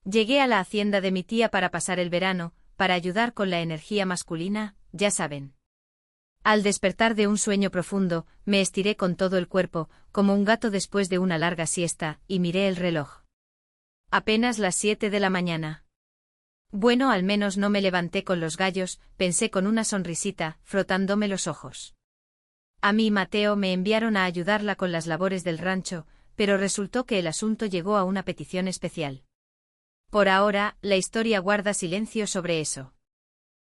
Llegué a la hacienda de mi tía para pasar el verano, para ayudar con la energía masculina, ya saben. Al despertar de un sueño profundo, me estiré con todo el cuerpo, como un gato después de una larga siesta, y miré el reloj. Apenas las 7 de la mañana. Bueno, al menos no me levanté con los gallos, pensé con una sonrisita, frotándome los ojos. A mí y Mateo me enviaron a ayudarla con las labores del rancho, pero resultó que el asunto llegó a una petición especial. Por ahora, la historia guarda silencio sobre eso.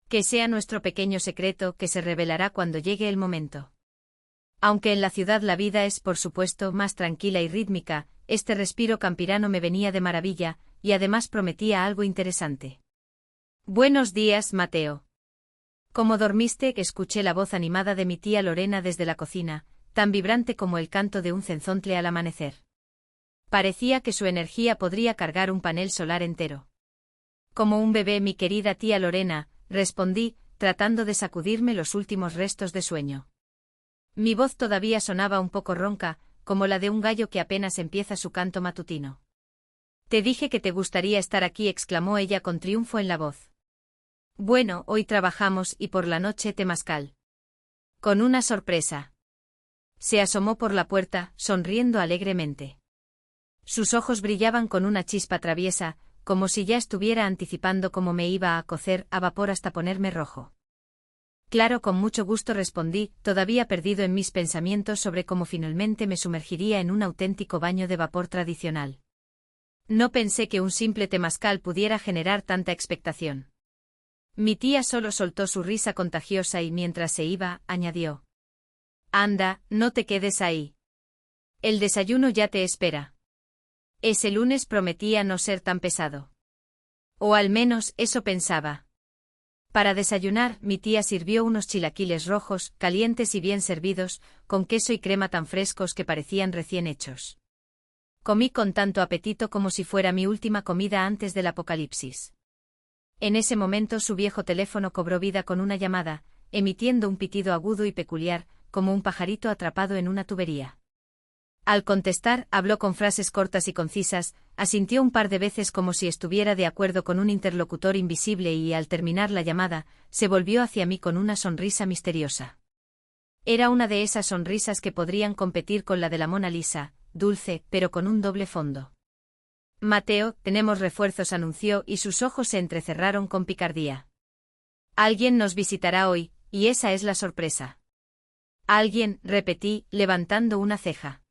Que sea nuestro pequeño secreto que se revelará cuando llegue el momento. Aunque en la ciudad la vida es, por supuesto, más tranquila y rítmica, este respiro campirano me venía de maravilla, y además prometía algo interesante. Buenos días, Mateo. ¿Cómo dormiste? Escuché la voz animada de mi tía Lorena desde la cocina, tan vibrante como el canto de un cenzontle al amanecer. Parecía que su energía podría cargar un panel solar entero. Como un bebé, mi querida tía Lorena, respondí, tratando de sacudirme los últimos restos de sueño. Mi voz todavía sonaba un poco ronca, como la de un gallo que apenas empieza su canto matutino. Te dije que te gustaría estar aquí, exclamó ella con triunfo en la voz. Bueno, hoy trabajamos y por la noche temazcal. Con una sorpresa. Se asomó por la puerta, sonriendo alegremente. Sus ojos brillaban con una chispa traviesa, como si ya estuviera anticipando cómo me iba a cocer a vapor hasta ponerme rojo. Claro, con mucho gusto respondí, todavía perdido en mis pensamientos sobre cómo finalmente me sumergiría en un auténtico baño de vapor tradicional. No pensé que un simple temazcal pudiera generar tanta expectación. Mi tía solo soltó su risa contagiosa y mientras se iba, añadió. Anda, no te quedes ahí. El desayuno ya te espera. Ese lunes prometía no ser tan pesado. O al menos eso pensaba. Para desayunar, mi tía sirvió unos chilaquiles rojos, calientes y bien servidos, con queso y crema tan frescos que parecían recién hechos. Comí con tanto apetito como si fuera mi última comida antes del apocalipsis. En ese momento su viejo teléfono cobró vida con una llamada, emitiendo un pitido agudo y peculiar, como un pajarito atrapado en una tubería. Al contestar, habló con frases cortas y concisas, asintió un par de veces como si estuviera de acuerdo con un interlocutor invisible y, al terminar la llamada, se volvió hacia mí con una sonrisa misteriosa. Era una de esas sonrisas que podrían competir con la de la Mona Lisa, dulce, pero con un doble fondo. Mateo, tenemos refuerzos, anunció, y sus ojos se entrecerraron con picardía. Alguien nos visitará hoy, y esa es la sorpresa. Alguien, repetí, levantando una ceja.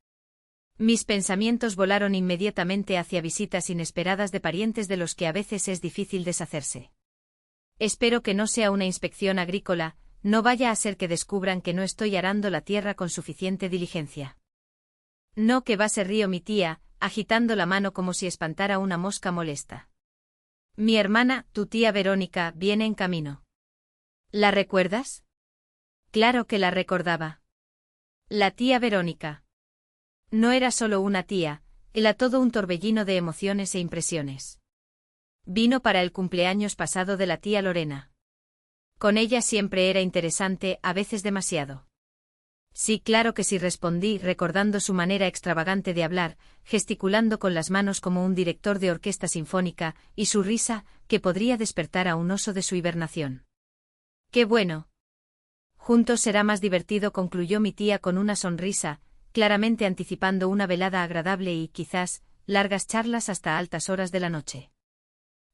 Mis pensamientos volaron inmediatamente hacia visitas inesperadas de parientes de los que a veces es difícil deshacerse. Espero que no sea una inspección agrícola, no vaya a ser que descubran que no estoy arando la tierra con suficiente diligencia. No, que va, se rió mi tía, agitando la mano como si espantara una mosca molesta. Mi hermana, tu tía Verónica, viene en camino. ¿La recuerdas? Claro que la recordaba. La tía Verónica. No era solo una tía, era todo un torbellino de emociones e impresiones. Vino para el cumpleaños pasado de la tía Lorena. Con ella siempre era interesante, a veces demasiado. Sí, claro que sí, respondí, recordando su manera extravagante de hablar, gesticulando con las manos como un director de orquesta sinfónica, y su risa, que podría despertar a un oso de su hibernación. ¡Qué bueno! Juntos será más divertido, concluyó mi tía con una sonrisa, claramente anticipando una velada agradable y, quizás, largas charlas hasta altas horas de la noche.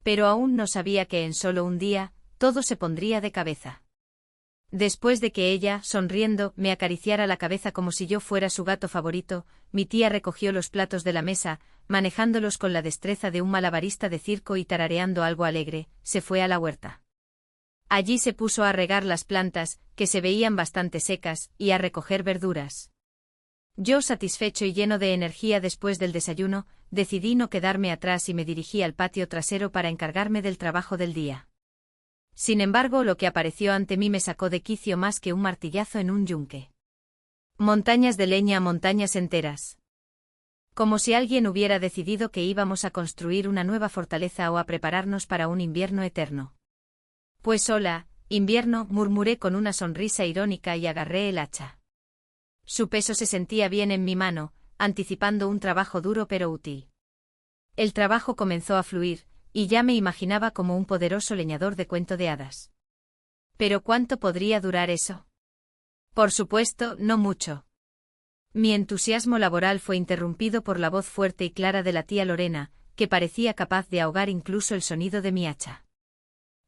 Pero aún no sabía que en solo un día, todo se pondría de cabeza. Después de que ella, sonriendo, me acariciara la cabeza como si yo fuera su gato favorito, mi tía recogió los platos de la mesa, manejándolos con la destreza de un malabarista de circo y tarareando algo alegre, se fue a la huerta. Allí se puso a regar las plantas, que se veían bastante secas, y a recoger verduras. Yo, satisfecho y lleno de energía después del desayuno, decidí no quedarme atrás y me dirigí al patio trasero para encargarme del trabajo del día. Sin embargo, lo que apareció ante mí me sacó de quicio más que un martillazo en un yunque. Montañas de leña, montañas enteras. Como si alguien hubiera decidido que íbamos a construir una nueva fortaleza o a prepararnos para un invierno eterno. Pues hola, invierno, murmuré con una sonrisa irónica y agarré el hacha. Su peso se sentía bien en mi mano, anticipando un trabajo duro pero útil. El trabajo comenzó a fluir, y ya me imaginaba como un poderoso leñador de cuento de hadas. ¿Pero cuánto podría durar eso? Por supuesto, no mucho. Mi entusiasmo laboral fue interrumpido por la voz fuerte y clara de la tía Lorena, que parecía capaz de ahogar incluso el sonido de mi hacha.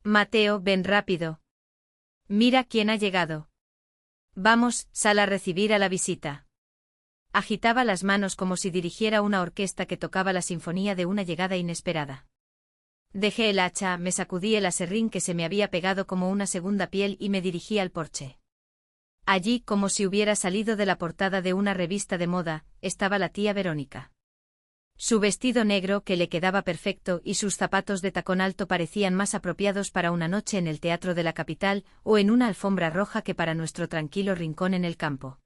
Mateo, ven rápido. Mira quién ha llegado. Vamos, sal a recibir a la visita. Agitaba las manos como si dirigiera una orquesta que tocaba la sinfonía de una llegada inesperada. Dejé el hacha, me sacudí el aserrín que se me había pegado como una segunda piel y me dirigí al porche. Allí, como si hubiera salido de la portada de una revista de moda, estaba la tía Verónica. Su vestido negro que le quedaba perfecto y sus zapatos de tacón alto parecían más apropiados para una noche en el teatro de la capital o en una alfombra roja que para nuestro tranquilo rincón en el campo.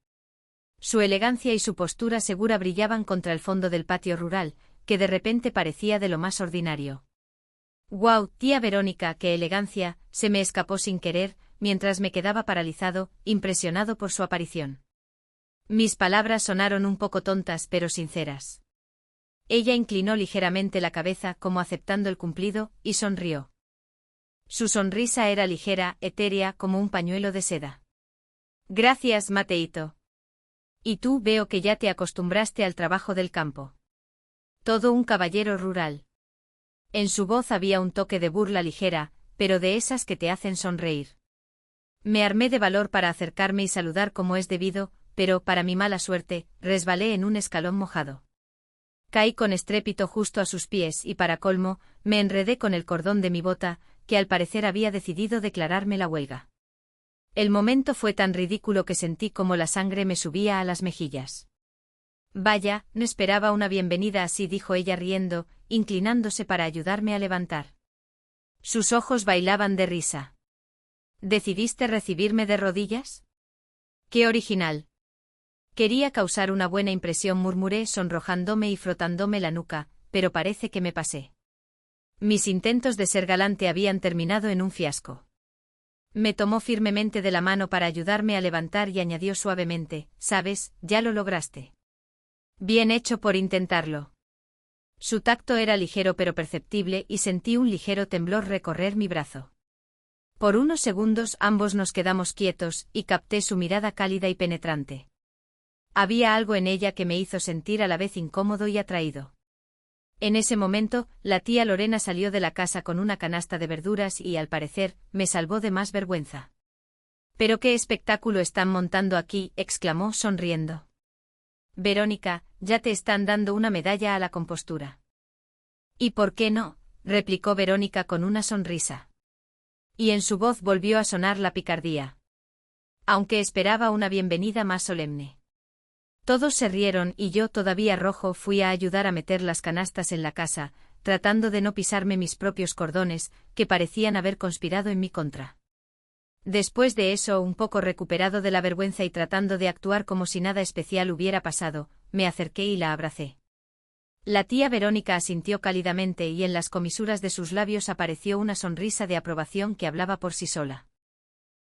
Su elegancia y su postura segura brillaban contra el fondo del patio rural, que de repente parecía de lo más ordinario. «¡Guau, tía Verónica, qué elegancia!», se me escapó sin querer, mientras me quedaba paralizado, impresionado por su aparición. Mis palabras sonaron un poco tontas pero sinceras. Ella inclinó ligeramente la cabeza como aceptando el cumplido, y sonrió. Su sonrisa era ligera, etérea, como un pañuelo de seda. «Gracias, Mateito. Y tú veo que ya te acostumbraste al trabajo del campo. Todo un caballero rural». En su voz había un toque de burla ligera, pero de esas que te hacen sonreír. Me armé de valor para acercarme y saludar como es debido, pero, para mi mala suerte, resbalé en un escalón mojado. Caí con estrépito justo a sus pies y, para colmo, me enredé con el cordón de mi bota, que al parecer había decidido declararme la huelga. El momento fue tan ridículo que sentí como la sangre me subía a las mejillas. «Vaya, no esperaba una bienvenida así», dijo ella riendo, inclinándose para ayudarme a levantar. Sus ojos bailaban de risa. «¿Decidiste recibirme de rodillas? ¡Qué original!». Quería causar una buena impresión, murmuré sonrojándome y frotándome la nuca, pero parece que me pasé. Mis intentos de ser galante habían terminado en un fiasco. Me tomó firmemente de la mano para ayudarme a levantar y añadió suavemente: «¿Sabes, ya lo lograste? Bien hecho por intentarlo». Su tacto era ligero pero perceptible y sentí un ligero temblor recorrer mi brazo. Por unos segundos ambos nos quedamos quietos y capté su mirada cálida y penetrante. Había algo en ella que me hizo sentir a la vez incómodo y atraído. En ese momento, la tía Lorena salió de la casa con una canasta de verduras y, al parecer, me salvó de más vergüenza. «¿Pero qué espectáculo están montando aquí?», exclamó sonriendo. «Verónica, ya te están dando una medalla a la compostura». «¿Y por qué no?», replicó Verónica con una sonrisa. Y en su voz volvió a sonar la picardía. Aunque esperaba una bienvenida más solemne. Todos se rieron y yo, todavía rojo, fui a ayudar a meter las canastas en la casa, tratando de no pisarme mis propios cordones, que parecían haber conspirado en mi contra. Después de eso, un poco recuperado de la vergüenza y tratando de actuar como si nada especial hubiera pasado, me acerqué y la abracé. La tía Verónica asintió cálidamente y en las comisuras de sus labios apareció una sonrisa de aprobación que hablaba por sí sola.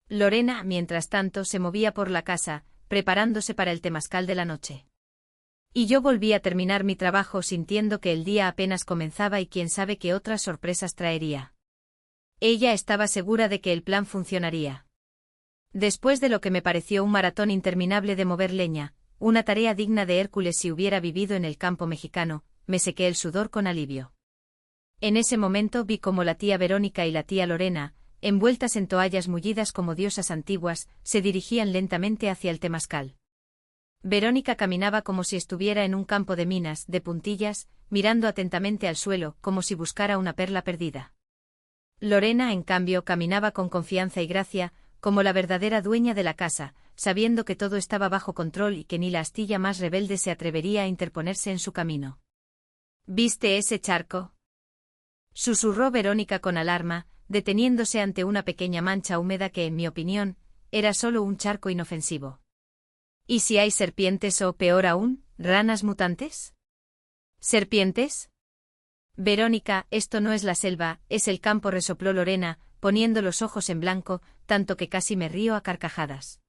Lorena, mientras tanto, se movía por la casa, preparándose para el temazcal de la noche. Y yo volví a terminar mi trabajo sintiendo que el día apenas comenzaba y quién sabe qué otras sorpresas traería. Ella estaba segura de que el plan funcionaría. Después de lo que me pareció un maratón interminable de mover leña, una tarea digna de Hércules si hubiera vivido en el campo mexicano, me sequé el sudor con alivio. En ese momento vi cómo la tía Verónica y la tía Lorena, envueltas en toallas mullidas como diosas antiguas, se dirigían lentamente hacia el temazcal. Verónica caminaba como si estuviera en un campo de minas, de puntillas, mirando atentamente al suelo, como si buscara una perla perdida. Lorena, en cambio, caminaba con confianza y gracia, como la verdadera dueña de la casa, sabiendo que todo estaba bajo control y que ni la astilla más rebelde se atrevería a interponerse en su camino. «¿Viste ese charco?», susurró Verónica con alarma, deteniéndose ante una pequeña mancha húmeda que, en mi opinión, era solo un charco inofensivo. «¿Y si hay serpientes o, peor aún, ranas mutantes?». «¿Serpientes?». «Verónica, esto no es la selva, es el campo», resopló Lorena, poniendo los ojos en blanco, tanto que casi me río a carcajadas.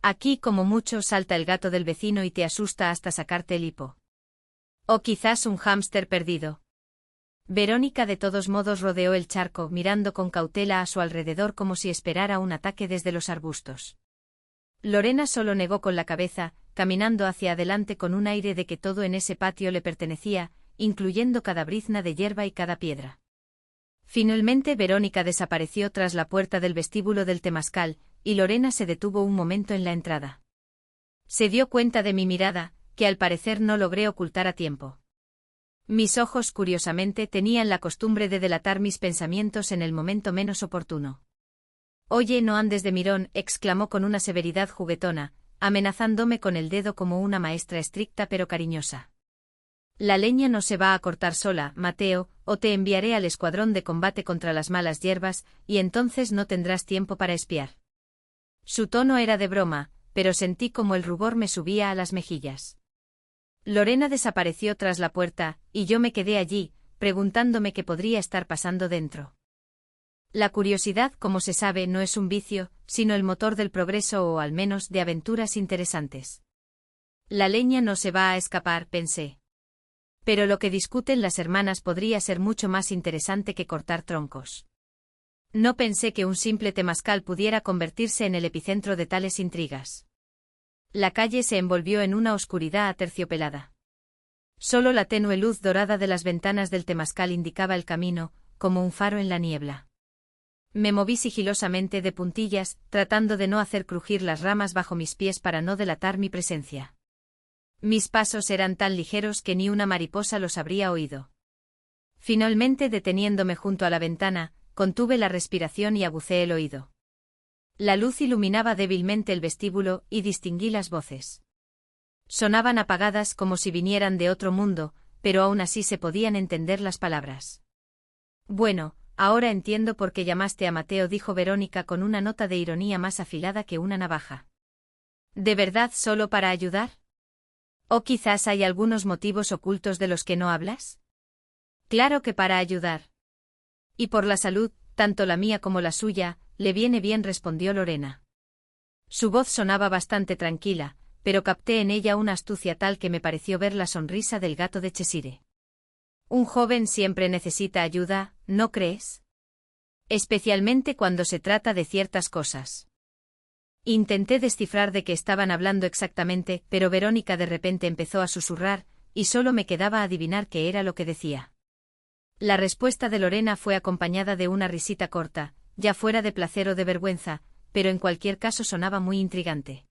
«Aquí como mucho salta el gato del vecino y te asusta hasta sacarte el hipo. O quizás un hámster perdido». Verónica de todos modos rodeó el charco, mirando con cautela a su alrededor como si esperara un ataque desde los arbustos. Lorena solo negó con la cabeza, caminando hacia adelante con un aire de que todo en ese patio le pertenecía, incluyendo cada brizna de hierba y cada piedra. Finalmente Verónica desapareció tras la puerta del vestíbulo del temazcal, y Lorena se detuvo un momento en la entrada. Se dio cuenta de mi mirada, que al parecer no logré ocultar a tiempo. Mis ojos curiosamente tenían la costumbre de delatar mis pensamientos en el momento menos oportuno. «Oye, no andes de mirón», exclamó con una severidad juguetona, amenazándome con el dedo como una maestra estricta pero cariñosa. «La leña no se va a cortar sola, Mateo, o te enviaré al escuadrón de combate contra las malas hierbas, y entonces no tendrás tiempo para espiar». Su tono era de broma, pero sentí como el rubor me subía a las mejillas. Lorena desapareció tras la puerta, y yo me quedé allí, preguntándome qué podría estar pasando dentro. La curiosidad, como se sabe, no es un vicio, sino el motor del progreso o al menos de aventuras interesantes. La leña no se va a escapar, pensé. Pero lo que discuten las hermanas podría ser mucho más interesante que cortar troncos. No pensé que un simple temazcal pudiera convertirse en el epicentro de tales intrigas. La calle se envolvió en una oscuridad aterciopelada. Solo la tenue luz dorada de las ventanas del temazcal indicaba el camino, como un faro en la niebla. Me moví sigilosamente de puntillas, tratando de no hacer crujir las ramas bajo mis pies para no delatar mi presencia. Mis pasos eran tan ligeros que ni una mariposa los habría oído. Finalmente, deteniéndome junto a la ventana, contuve la respiración y agucé el oído. La luz iluminaba débilmente el vestíbulo y distinguí las voces. Sonaban apagadas como si vinieran de otro mundo, pero aún así se podían entender las palabras. «Bueno, ahora entiendo por qué llamaste a Mateo», dijo Verónica con una nota de ironía más afilada que una navaja. «¿De verdad solo para ayudar? ¿O quizás hay algunos motivos ocultos de los que no hablas?» «Claro que para ayudar. Y por la salud, tanto la mía como la suya, le viene bien», respondió Lorena. Su voz sonaba bastante tranquila, pero capté en ella una astucia tal que me pareció ver la sonrisa del gato de Cheshire. «Un joven siempre necesita ayuda, ¿no crees? Especialmente cuando se trata de ciertas cosas». Intenté descifrar de qué estaban hablando exactamente, pero Verónica de repente empezó a susurrar, y solo me quedaba adivinar qué era lo que decía. La respuesta de Lorena fue acompañada de una risita corta, ya fuera de placer o de vergüenza, pero en cualquier caso sonaba muy intrigante.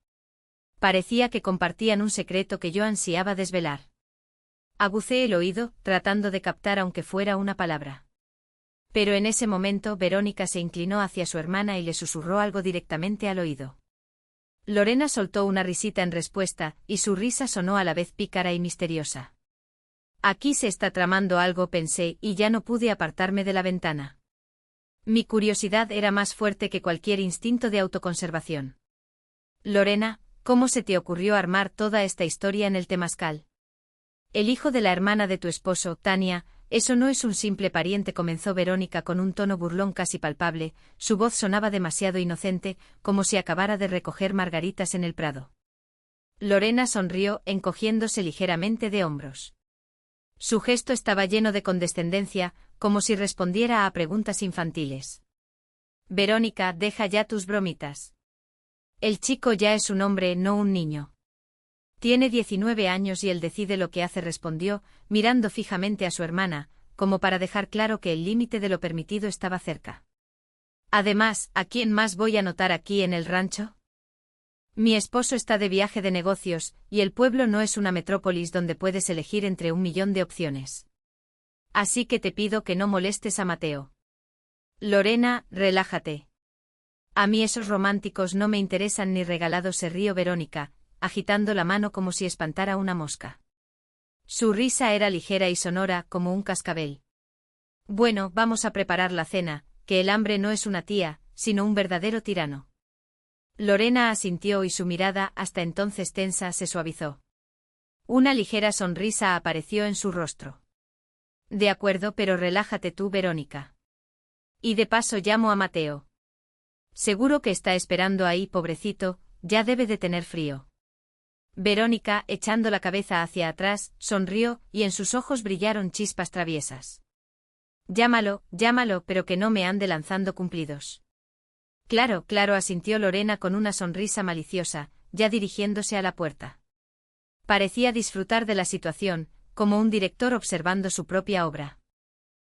Parecía que compartían un secreto que yo ansiaba desvelar. Agucé el oído, tratando de captar aunque fuera una palabra. Pero en ese momento Verónica se inclinó hacia su hermana y le susurró algo directamente al oído. Lorena soltó una risita en respuesta, y su risa sonó a la vez pícara y misteriosa. «Aquí se está tramando algo», pensé, y ya no pude apartarme de la ventana. Mi curiosidad era más fuerte que cualquier instinto de autoconservación. «Lorena, ¿cómo se te ocurrió armar toda esta historia en el temazcal? El hijo de la hermana de tu esposo, Tania, eso no es un simple pariente», comenzó Verónica con un tono burlón casi palpable, su voz sonaba demasiado inocente, como si acabara de recoger margaritas en el prado. Lorena sonrió, encogiéndose ligeramente de hombros. Su gesto estaba lleno de condescendencia, como si respondiera a preguntas infantiles. «Verónica, deja ya tus bromitas. El chico ya es un hombre, no un niño. Tiene 19 años y él decide lo que hace», respondió, mirando fijamente a su hermana, como para dejar claro que el límite de lo permitido estaba cerca. «Además, ¿a quién más voy a notar aquí en el rancho? Mi esposo está de viaje de negocios, y el pueblo no es una metrópolis donde puedes elegir entre 1.000.000 de opciones. Así que te pido que no molestes a Mateo. Lorena, relájate. A mí esos románticos no me interesan ni regalados», se rió Verónica, agitando la mano como si espantara una mosca. Su risa era ligera y sonora, como un cascabel. «Bueno, vamos a preparar la cena, que el hambre no es una tía, sino un verdadero tirano». Lorena asintió y su mirada, hasta entonces tensa, se suavizó. Una ligera sonrisa apareció en su rostro. «De acuerdo, pero relájate tú, Verónica. Y de paso llamo a Mateo. Seguro que está esperando ahí, pobrecito, ya debe de tener frío». Verónica, echando la cabeza hacia atrás, sonrió, y en sus ojos brillaron chispas traviesas. Llámalo, llámalo, pero que no me ande lanzando cumplidos. Claro, claro, asintió Lorena con una sonrisa maliciosa, ya dirigiéndose a la puerta. Parecía disfrutar de la situación, como un director observando su propia obra.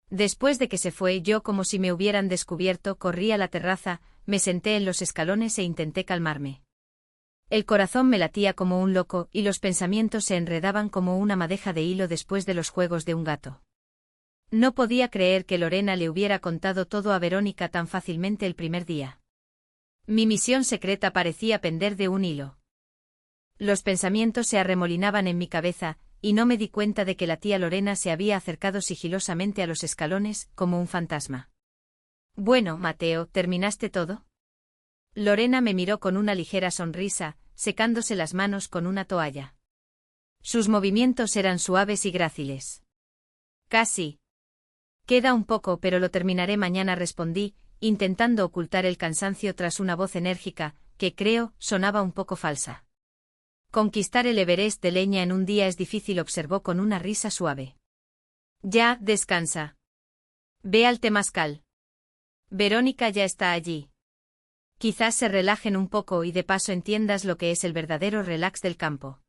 Después de que se fue, yo, como si me hubieran descubierto, corrí a la terraza, me senté en los escalones e intenté calmarme. El corazón me latía como un loco y los pensamientos se enredaban como una madeja de hilo después de los juegos de un gato. No podía creer que Lorena le hubiera contado todo a Verónica tan fácilmente el primer día. Mi misión secreta parecía pender de un hilo. Los pensamientos se arremolinaban en mi cabeza, y no me di cuenta de que la tía Lorena se había acercado sigilosamente a los escalones, como un fantasma. Bueno, Mateo, ¿terminaste todo? Lorena me miró con una ligera sonrisa, secándose las manos con una toalla. Sus movimientos eran suaves y gráciles. Casi. Queda un poco, pero lo terminaré mañana, respondí, intentando ocultar el cansancio tras una voz enérgica, que creo, sonaba un poco falsa. Conquistar el Everest de leña en un día es difícil, observó con una risa suave. Ya, descansa. Ve al temazcal. Verónica ya está allí. Quizás se relajen un poco y de paso entiendas lo que es el verdadero relax del campo.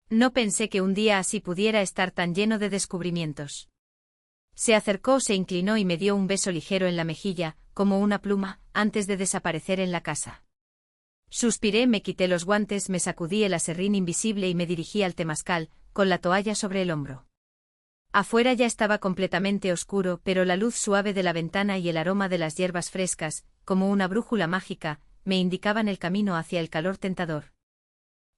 No pensé que un día así pudiera estar tan lleno de descubrimientos. Se acercó, se inclinó y me dio un beso ligero en la mejilla, como una pluma, antes de desaparecer en la casa. Suspiré, me quité los guantes, me sacudí el aserrín invisible y me dirigí al temazcal, con la toalla sobre el hombro. Afuera ya estaba completamente oscuro, pero la luz suave de la ventana y el aroma de las hierbas frescas, como una brújula mágica, me indicaban el camino hacia el calor tentador.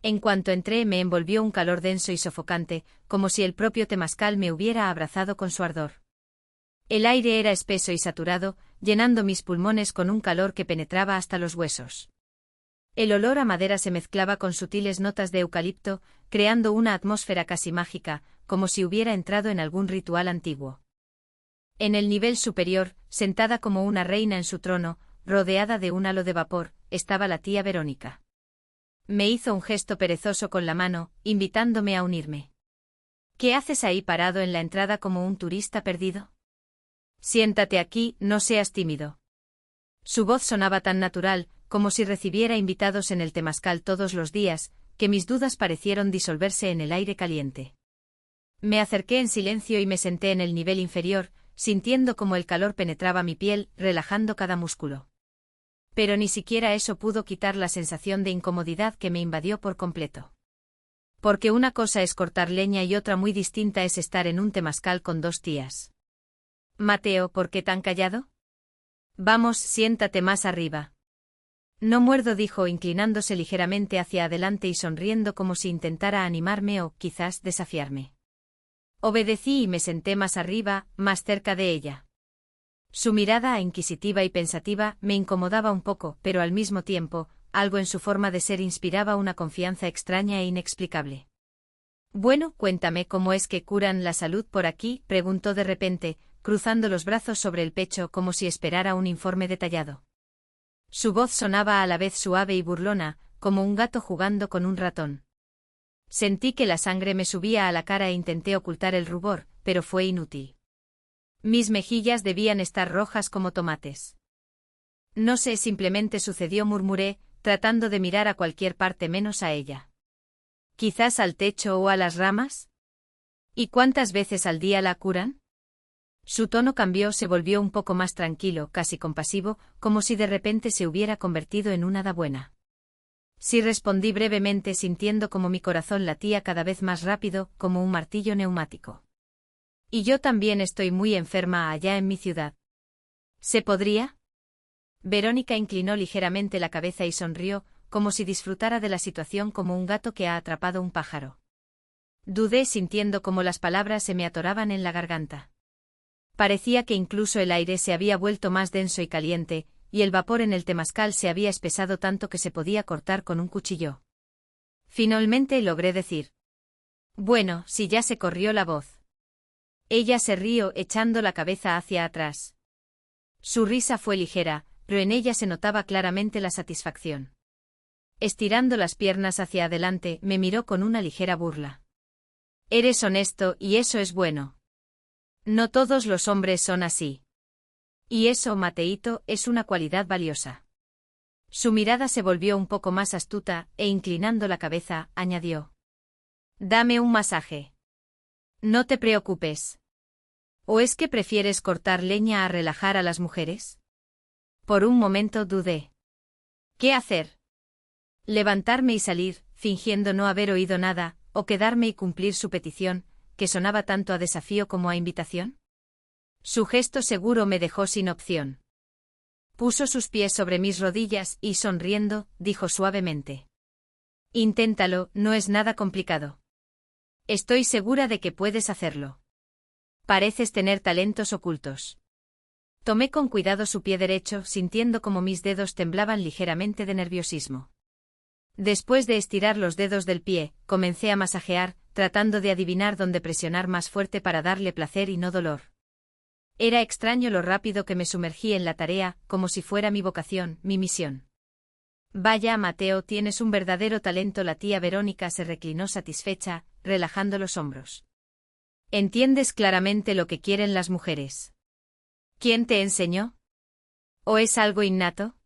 En cuanto entré, me envolvió un calor denso y sofocante, como si el propio temazcal me hubiera abrazado con su ardor. El aire era espeso y saturado, llenando mis pulmones con un calor que penetraba hasta los huesos. El olor a madera se mezclaba con sutiles notas de eucalipto, creando una atmósfera casi mágica, como si hubiera entrado en algún ritual antiguo. En el nivel superior, sentada como una reina en su trono, rodeada de un halo de vapor, estaba la tía Verónica. Me hizo un gesto perezoso con la mano, invitándome a unirme. ¿Qué haces ahí parado en la entrada como un turista perdido? Siéntate aquí, no seas tímido. Su voz sonaba tan natural, como si recibiera invitados en el temazcal todos los días, que mis dudas parecieron disolverse en el aire caliente. Me acerqué en silencio y me senté en el nivel inferior, sintiendo como el calor penetraba mi piel, relajando cada músculo. Pero ni siquiera eso pudo quitar la sensación de incomodidad que me invadió por completo. Porque una cosa es cortar leña y otra muy distinta es estar en un temazcal con dos tías. Mateo, ¿por qué tan callado? Vamos, siéntate más arriba. No muerdo, dijo, inclinándose ligeramente hacia adelante y sonriendo como si intentara animarme o, quizás, desafiarme. Obedecí y me senté más arriba, más cerca de ella. Su mirada, inquisitiva y pensativa, me incomodaba un poco, pero al mismo tiempo, algo en su forma de ser inspiraba una confianza extraña e inexplicable. Bueno, cuéntame cómo es que curan la salud por aquí, preguntó de repente, cruzando los brazos sobre el pecho como si esperara un informe detallado. Su voz sonaba a la vez suave y burlona, como un gato jugando con un ratón. Sentí que la sangre me subía a la cara e intenté ocultar el rubor, pero fue inútil. Mis mejillas debían estar rojas como tomates. No sé, simplemente sucedió, murmuré, tratando de mirar a cualquier parte menos a ella. ¿Quizás al techo o a las ramas? ¿Y cuántas veces al día la curan? Su tono cambió, se volvió un poco más tranquilo, casi compasivo, como si de repente se hubiera convertido en una hada buena. Sí, respondí brevemente, sintiendo como mi corazón latía cada vez más rápido, como un martillo neumático. Y yo también estoy muy enferma allá en mi ciudad. ¿Se podría? Verónica inclinó ligeramente la cabeza y sonrió, como si disfrutara de la situación como un gato que ha atrapado un pájaro. Dudé, sintiendo como las palabras se me atoraban en la garganta. Parecía que incluso el aire se había vuelto más denso y caliente, y el vapor en el temazcal se había espesado tanto que se podía cortar con un cuchillo. Finalmente logré decir: bueno, si ya se corrió la voz. Ella se rió, echando la cabeza hacia atrás. Su risa fue ligera, pero en ella se notaba claramente la satisfacción. Estirando las piernas hacia adelante, me miró con una ligera burla. Eres honesto, y eso es bueno. No todos los hombres son así. Y eso, Mateito, es una cualidad valiosa. Su mirada se volvió un poco más astuta, e inclinando la cabeza, añadió. Dame un masaje. No te preocupes. ¿O es que prefieres cortar leña a relajar a las mujeres? Por un momento dudé. ¿Qué hacer? Levantarme y salir, fingiendo no haber oído nada, o quedarme y cumplir su petición, que sonaba tanto a desafío como a invitación. Su gesto seguro me dejó sin opción. Puso sus pies sobre mis rodillas y, sonriendo, dijo suavemente. Inténtalo, no es nada complicado. Estoy segura de que puedes hacerlo. Pareces tener talentos ocultos. Tomé con cuidado su pie derecho, sintiendo como mis dedos temblaban ligeramente de nerviosismo. Después de estirar los dedos del pie, comencé a masajear, tratando de adivinar dónde presionar más fuerte para darle placer y no dolor. Era extraño lo rápido que me sumergí en la tarea, como si fuera mi vocación, mi misión. Vaya, Mateo, tienes un verdadero talento. La tía Verónica se reclinó satisfecha, relajando los hombros. ¿Entiendes claramente lo que quieren las mujeres? ¿Quién te enseñó? ¿O es algo innato?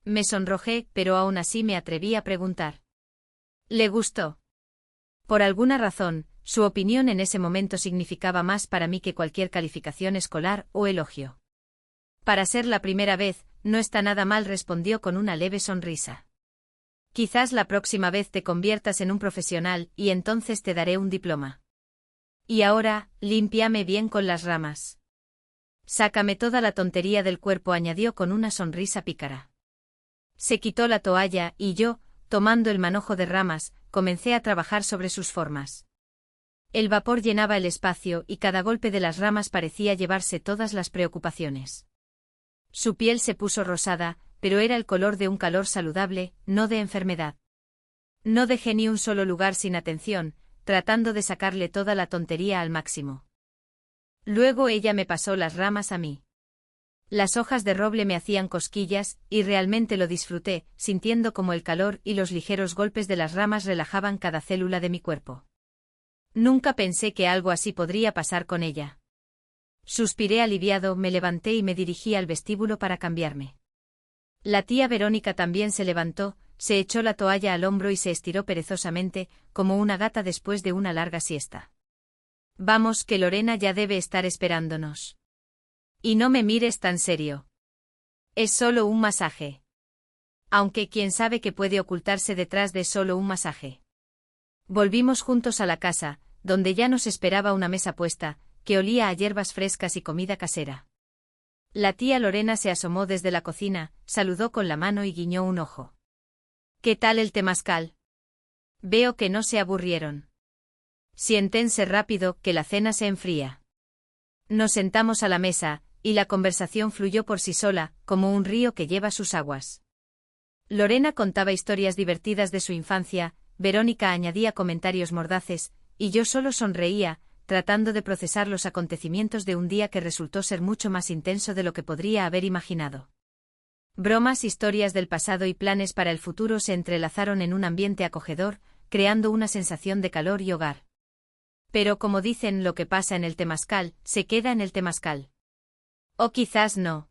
Me sonrojé, pero aún así me atreví a preguntar. ¿Le gustó? Por alguna razón, su opinión en ese momento significaba más para mí que cualquier calificación escolar o elogio. Para ser la primera vez, no está nada mal, respondió con una leve sonrisa. Quizás la próxima vez te conviertas en un profesional y entonces te daré un diploma. Y ahora, límpiame bien con las ramas. Sácame toda la tontería del cuerpo, añadió con una sonrisa pícara. Se quitó la toalla y yo, tomando el manojo de ramas, comencé a trabajar sobre sus formas. El vapor llenaba el espacio y cada golpe de las ramas parecía llevarse todas las preocupaciones. Su piel se puso rosada, pero era el color de un calor saludable, no de enfermedad. No dejé ni un solo lugar sin atención, tratando de sacarle toda la tontería al máximo. Luego ella me pasó las ramas a mí. Las hojas de roble me hacían cosquillas, y realmente lo disfruté, sintiendo como el calor y los ligeros golpes de las ramas relajaban cada célula de mi cuerpo. Nunca pensé que algo así podría pasar con ella. Suspiré aliviado, me levanté y me dirigí al vestíbulo para cambiarme. La tía Verónica también se levantó, se echó la toalla al hombro y se estiró perezosamente, como una gata después de una larga siesta. Vamos, que Lorena ya debe estar esperándonos. Y no me mires tan serio. Es solo un masaje. Aunque quién sabe qué puede ocultarse detrás de solo un masaje. Volvimos juntos a la casa, donde ya nos esperaba una mesa puesta, que olía a hierbas frescas y comida casera. La tía Lorena se asomó desde la cocina, saludó con la mano y guiñó un ojo. ¿Qué tal el temazcal? Veo que no se aburrieron. Siéntense rápido, que la cena se enfría. Nos sentamos a la mesa, y la conversación fluyó por sí sola, como un río que lleva sus aguas. Lorena contaba historias divertidas de su infancia, Verónica añadía comentarios mordaces, y yo solo sonreía, tratando de procesar los acontecimientos de un día que resultó ser mucho más intenso de lo que podría haber imaginado. Bromas, historias del pasado y planes para el futuro se entrelazaron en un ambiente acogedor, creando una sensación de calor y hogar. Pero como dicen, lo que pasa en el temazcal, se queda en el temazcal. O quizás no.